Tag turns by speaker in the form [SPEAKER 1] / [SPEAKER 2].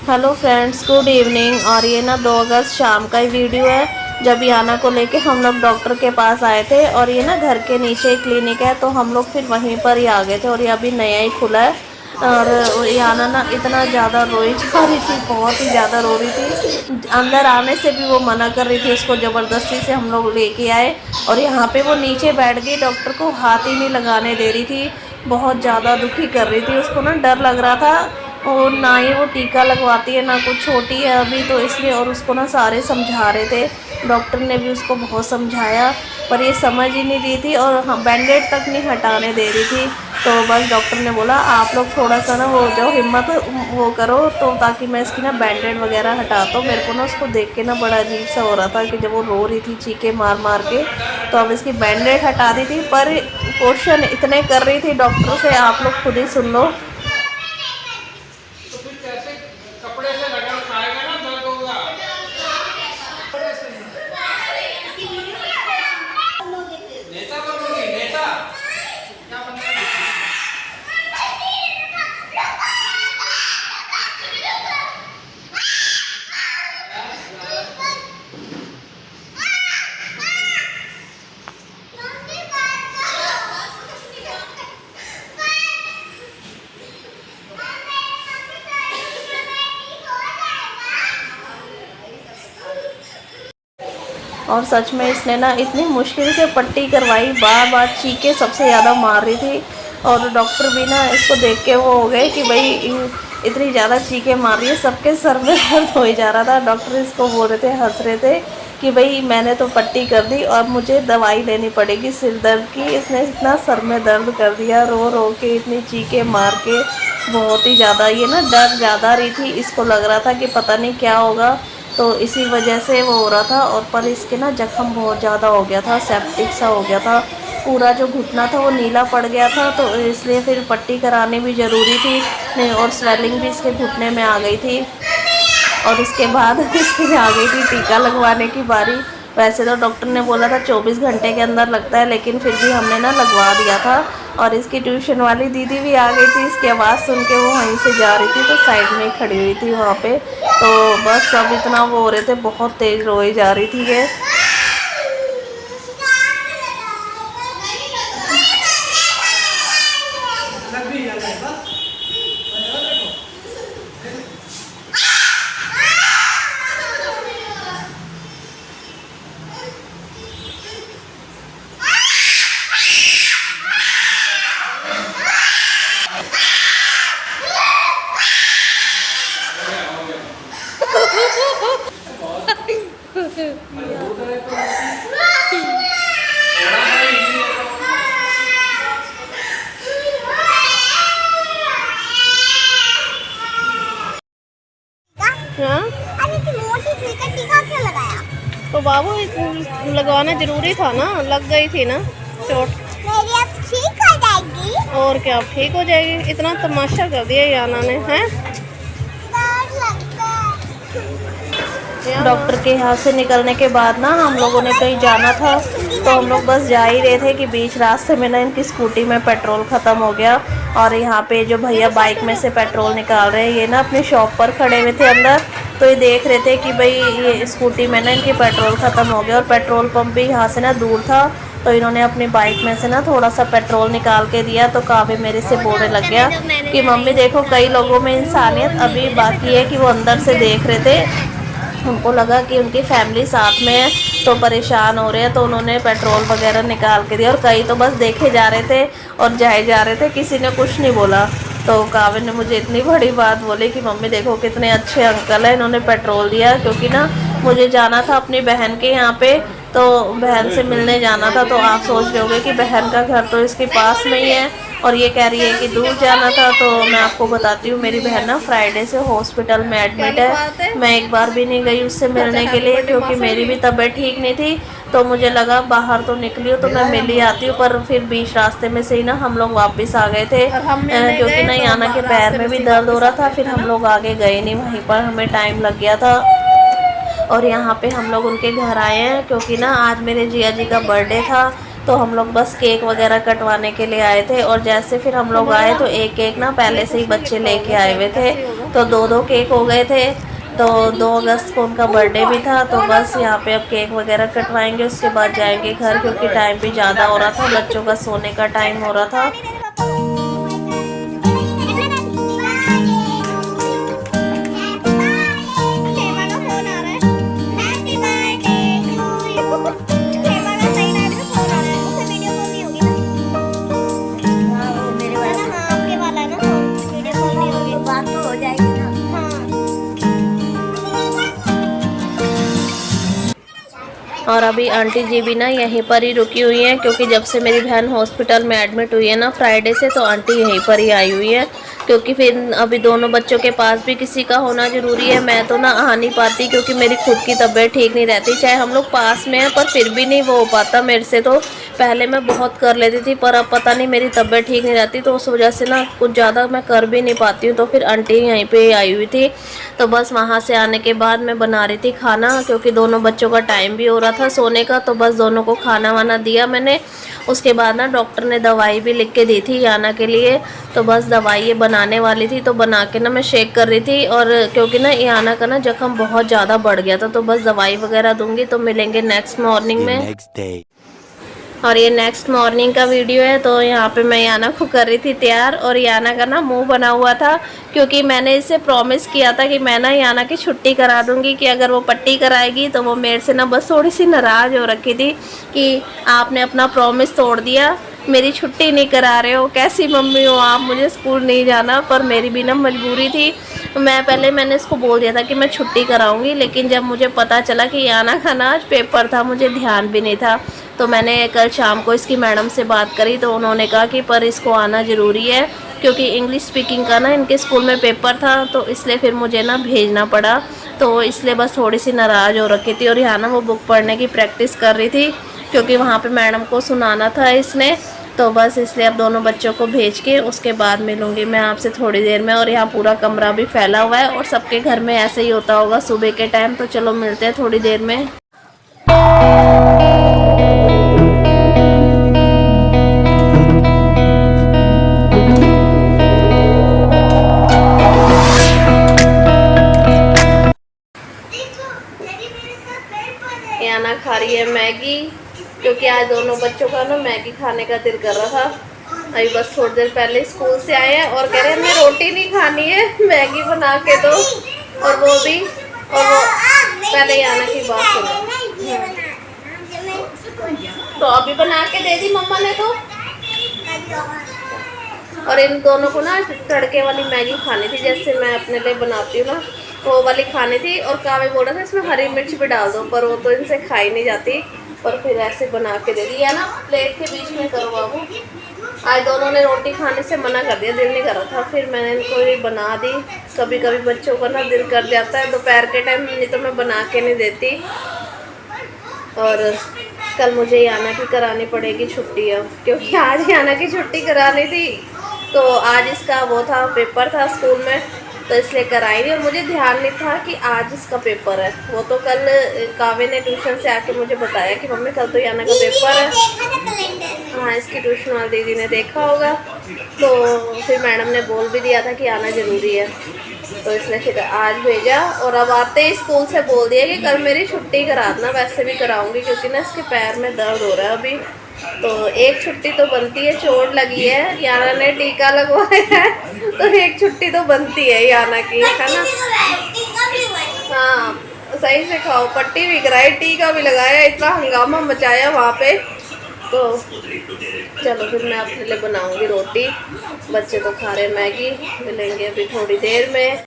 [SPEAKER 1] Hello friends, good evening. और ये ना 2 अगस्त शाम का ही वीडियो है, जब याना को लेके हम लोग डॉक्टर के पास आए थे। और ये ना घर के नीचे क्लिनिक है, तो हम लोग फिर वहीं पर ही आ गए थे। और ये अभी नया ही खुला है। और याना ना इतना ज़्यादा रोई जा रही थी, बहुत ही ज़्यादा रो रही थी। अंदर आने से भी वो मना कर रही थी, उसको ज़बरदस्ती से हम लोग लेके आए। और यहाँ पे वो नीचे बैठ गई, डॉक्टर को हाथ ही नहीं लगाने दे रही थी। बहुत ज़्यादा दुखी कर रही थी, उसको ना डर लग रहा था। और ना ही वो टीका लगवाती है, ना कुछ, छोटी है अभी तो इसलिए। और उसको ना सारे समझा रहे थे, डॉक्टर ने भी उसको बहुत समझाया, पर ये समझ ही नहीं रही थी। और हाँ, बैंडेड तक नहीं हटाने दे रही थी। तो बस डॉक्टर ने बोला आप लोग थोड़ा सा ना वो जाओ, हिम्मत वो करो, तो ताकि मैं इसकी ना बैंडेड वगैरह हटाता हूँ। मेरे को ना उसको देख के ना बड़ा अजीब सा हो रहा था कि जब वो रो रही थी चीखे मार मार के। तो अब इसकी बैंडेड हटा दी थी, पर क्वेश्चन इतने कर रही थी डॉक्टर से, आप लोग खुद ही सुन लो।
[SPEAKER 2] तो फिर कैसे कपड़े से रगड़ खाएगा ना, दर्द होगा। नेता बनोगी, नेता क्या बनना है?
[SPEAKER 1] और सच में इसने ना इतनी मुश्किल से पट्टी करवाई, बार बार चीखे सबसे ज़्यादा मार रही थी। और डॉक्टर भी ना इसको देख के वो हो गए कि भाई इतनी ज़्यादा चीखे मार रही है, सबके सर में दर्द हो ही जा रहा था। डॉक्टर इसको बोल रहे थे, हंस रहे थे कि भाई मैंने तो पट्टी कर दी और मुझे दवाई लेनी पड़ेगी सिर दर्द की। इसने इतना सर में दर्द कर दिया, रो रो के, इतनी चीखे मार के, बहुत ही ज़्यादा। ये ना डर ज़्यादा रही थी, इसको लग रहा था कि पता नहीं क्या होगा, तो इसी वजह से वो हो रहा था। और पर इसके ना जख्म बहुत ज़्यादा हो गया था, सेप्टिक सा हो गया था, पूरा जो घुटना था वो नीला पड़ गया था। तो इसलिए फिर पट्टी करानी भी ज़रूरी थी नहीं, और स्वेलिंग भी इसके घुटने में आ गई थी। और उसके बाद इसकी आ गई थी टीका लगवाने की बारी। वैसे तो डॉक्टर ने बोला था 24 घंटे के अंदर लगता है, लेकिन फिर भी हमने ना लगवा दिया था। और इसकी ट्यूशन वाली दीदी भी आ गई थी, इसकी आवाज़ सुन के वो वहीं से जा रही थी, तो साइड में ही खड़ी हुई थी वहाँ पे। तो बस सब इतना वो हो रहे थे, बहुत तेज़ रोई जा रही थी ये। हाँ? तो बाबू लगवाना जरूरी था ना, लग गई थी ना चोट।
[SPEAKER 3] मेरी अब ठीक हो जाएगी।
[SPEAKER 1] और क्या, अब ठीक हो जाएगी। इतना तमाशा कर दिया याना ने, हैं? डॉक्टर के यहाँ से निकलने के बाद ना हम लोगों ने कहीं जाना था, तो हम लोग बस जा ही रहे थे कि बीच रास्ते में ना इनकी स्कूटी में पेट्रोल ख़त्म हो गया। और यहाँ पे जो भैया बाइक में से पेट्रोल निकाल रहे हैं, ये ना अपनी शॉप पर खड़े हुए थे अंदर, तो ये देख रहे थे कि भाई ये स्कूटी में ना इनकी पेट्रोल ख़त्म हो गया। और पेट्रोल पंप भी यहाँ से ना दूर था, तो इन्होंने अपनी बाइक में से ना थोड़ा सा पेट्रोल निकाल के दिया। तो काव्य मेरे से बोलने लग गया कि मम्मी देखो, कई लोगों में इंसानियत अभी बाकी है। कि वो अंदर से देख रहे थे, उनको लगा कि उनकी फैमिली साथ में है तो परेशान हो रहे हैं, तो उन्होंने पेट्रोल वगैरह निकाल के दिया। और कई तो बस देखे जा रहे थे और जाए जा रहे थे, किसी ने कुछ नहीं बोला। तो काव्य ने मुझे इतनी बड़ी बात बोली कि मम्मी देखो कितने अच्छे अंकल हैं, इन्होंने पेट्रोल दिया। क्योंकि ना मुझे जाना था अपनी बहन के यहाँ पे, तो बहन से मिलने जाना था। तो आप सोच रहे होंगे कि बहन का घर तो इसके पास में ही है, और ये कह रही है कि दूर जाना था। तो मैं आपको बताती हूँ, मेरी बहन ना फ्राइडे से हॉस्पिटल में एडमिट है। मैं एक बार भी नहीं गई उससे मिलने के लिए, क्योंकि मेरी भी तबीयत ठीक नहीं थी। तो मुझे लगा बाहर तो निकली हूँ तो मैं मिल ही आती हूँ, पर फिर बीच रास्ते में से ही ना हम लोग वापस आ गए थे, क्योंकि ना याना के पैर में भी दर्द हो रहा था। फिर हम लोग आगे गए नहीं, वहीं पर हमें टाइम लग गया था। और यहाँ पे हम लोग उनके घर आए हैं, क्योंकि ना आज मेरे जिया जी का बर्थडे था। तो हम लोग बस केक वगैरह कटवाने के लिए आए थे। और जैसे फिर हम लोग आए तो एक केक ना पहले से ही बच्चे लेके आए हुए थे, तो 2-2 केक हो गए थे। तो 2 अगस्त को उनका बर्थडे भी था, तो बस यहाँ पे अब केक वगैरह कटवाएंगे, उसके बाद जाएंगे घर, क्योंकि टाइम भी ज़्यादा हो रहा था, बच्चों का सोने का टाइम हो रहा था। और अभी आंटी जी भी ना यहीं पर ही रुकी हुई हैं, क्योंकि जब से मेरी बहन हॉस्पिटल में एडमिट हुई है ना फ्राइडे से, तो आंटी यहीं पर ही आई हुई है, क्योंकि फिर अभी दोनों बच्चों के पास भी किसी का होना ज़रूरी है। मैं तो ना आ नहीं पाती, क्योंकि मेरी खुद की तबीयत ठीक नहीं रहती, चाहे हम लोग पास में हैं, पर फिर भी नहीं वो हो पाता मेरे से। तो पहले मैं बहुत कर लेती थी, पर अब पता नहीं मेरी तबीयत ठीक नहीं रहती, तो उस वजह से ना कुछ ज़्यादा मैं कर भी नहीं पाती हूँ। तो फिर आंटी यहीं पे आई हुई थी, तो बस वहाँ से आने के बाद मैं बना रही थी खाना, क्योंकि दोनों बच्चों का टाइम भी हो रहा था सोने का। तो बस दोनों को खाना वाना दिया मैंने। उसके बाद ना डॉक्टर ने दवाई भी लिख के दी थी याना के लिए, तो बस दवाई ये बनाने वाली थी, तो बना के ना मैं शेक कर रही थी। और क्योंकि ना याना का ना जख्म बहुत ज़्यादा बढ़ गया था, तो बस दवाई वगैरह दूंगी। तो मिलेंगे नेक्स्ट मॉर्निंग में। और ये नेक्स्ट मॉर्निंग का वीडियो है। तो यहाँ पे मैं याना को कर रही थी तैयार, और याना का ना मुंह बना हुआ था, क्योंकि मैंने इसे प्रॉमिस किया था कि मैं ना याना की छुट्टी करा दूंगी, कि अगर वो पट्टी कराएगी। तो वो मेरे से ना बस थोड़ी सी नाराज़ हो रखी थी कि आपने अपना प्रॉमिस तोड़ दिया, मेरी छुट्टी नहीं करा रहे हो, कैसी मम्मी हो आप, मुझे स्कूल नहीं जाना। पर मेरी भी ना मजबूरी थी। मैंने इसको बोल दिया था कि मैं छुट्टी कराऊंगी, लेकिन जब मुझे पता चला कि याना का ना आज पेपर था, मुझे ध्यान भी नहीं था। तो मैंने कल शाम को इसकी मैडम से बात करी, तो उन्होंने कहा कि पर इसको आना ज़रूरी है, क्योंकि इंग्लिश स्पीकिंग का ना इनके स्कूल में पेपर था, तो इसलिए फिर मुझे ना भेजना पड़ा। तो इसलिए बस थोड़ी सी नाराज़ हो रखी थी। और यहाँ ना वो बुक पढ़ने की प्रैक्टिस कर रही थी, क्योंकि वहाँ पे मैडम को सुनाना था इसने। तो बस इसलिए अब दोनों बच्चों को भेज के उसके बाद मिलूँगी मैं आपसे थोड़ी देर में। और यहाँ पूरा कमरा भी फैला हुआ है, और सबके घर में ऐसे ही होता होगा सुबह के टाइम। तो चलो मिलते हैं थोड़ी देर में। याना खा रही है मैगी, क्योंकि आज दोनों बच्चों का ना मैगी खाने का दिल कर रहा था। अभी बस थोड़ी देर पहले स्कूल से आए हैं, और कह रहे हैं हमें रोटी नहीं खानी है, मैगी बना के दो। और वो पहले याना की बात सुनो, तो अभी बना के दे दी मम्मा ने। तो और इन दोनों को ना तड़के वाली मैगी खानी थी, जैसे मैं अपने लिए बनाती हूँ ना, वो वाली खानी थी। और कावे बोल रहा था इसमें हरी मिर्च भी डाल दो, पर वो तो इनसे खाई नहीं जाती। पर फिर ऐसे बना के दे दी। या ना प्लेट के बीच में करो बाबू। आज दोनों ने रोटी खाने से मना कर दिया, दिल नहीं कर रहा था। फिर मैंने इनको ये बना दी। कभी कभी बच्चों का ना दिल कर जाता है दोपहर के टाइम, नहीं तो मैं बना के नहीं देती। और कल मुझे याना की करानी पड़ेगी छुट्टी अब, क्योंकि आज याना की छुट्टी करानी थी। तो आज इसका वो था, पेपर था स्कूल में, तो इसलिए कराई नहीं। और मुझे ध्यान नहीं था कि आज इसका पेपर है। वो तो कल कावे ने ट्यूशन से आके मुझे बताया कि मम्मी कल तो याना का पेपर है। हाँ, इसकी ट्यूशन वाली दीदी ने देखा होगा, तो फिर मैडम ने बोल भी दिया था कि आना ज़रूरी है, तो इसलिए फिर आज भेजा। और अब आते ही स्कूल से बोल दिया कि कल मेरी छुट्टी करा देना, वैसे भी कराऊंगी, क्योंकि ना इसके पैर में दर्द हो रहा है अभी। तो एक छुट्टी तो बनती है, चोट लगी है, याना ने टीका लगवाया है, तो एक छुट्टी तो बनती है याना की, है ना। हाँ, सही से खाओ, पट्टी भी कराई, टीका भी लगाया, इतना हंगामा मचाया वहाँ पे। तो चलो फिर मैं अपने लिए बनाऊंगी रोटी, बच्चे तो खा रहे मैगी। मिलेंगे अभी थोड़ी देर में।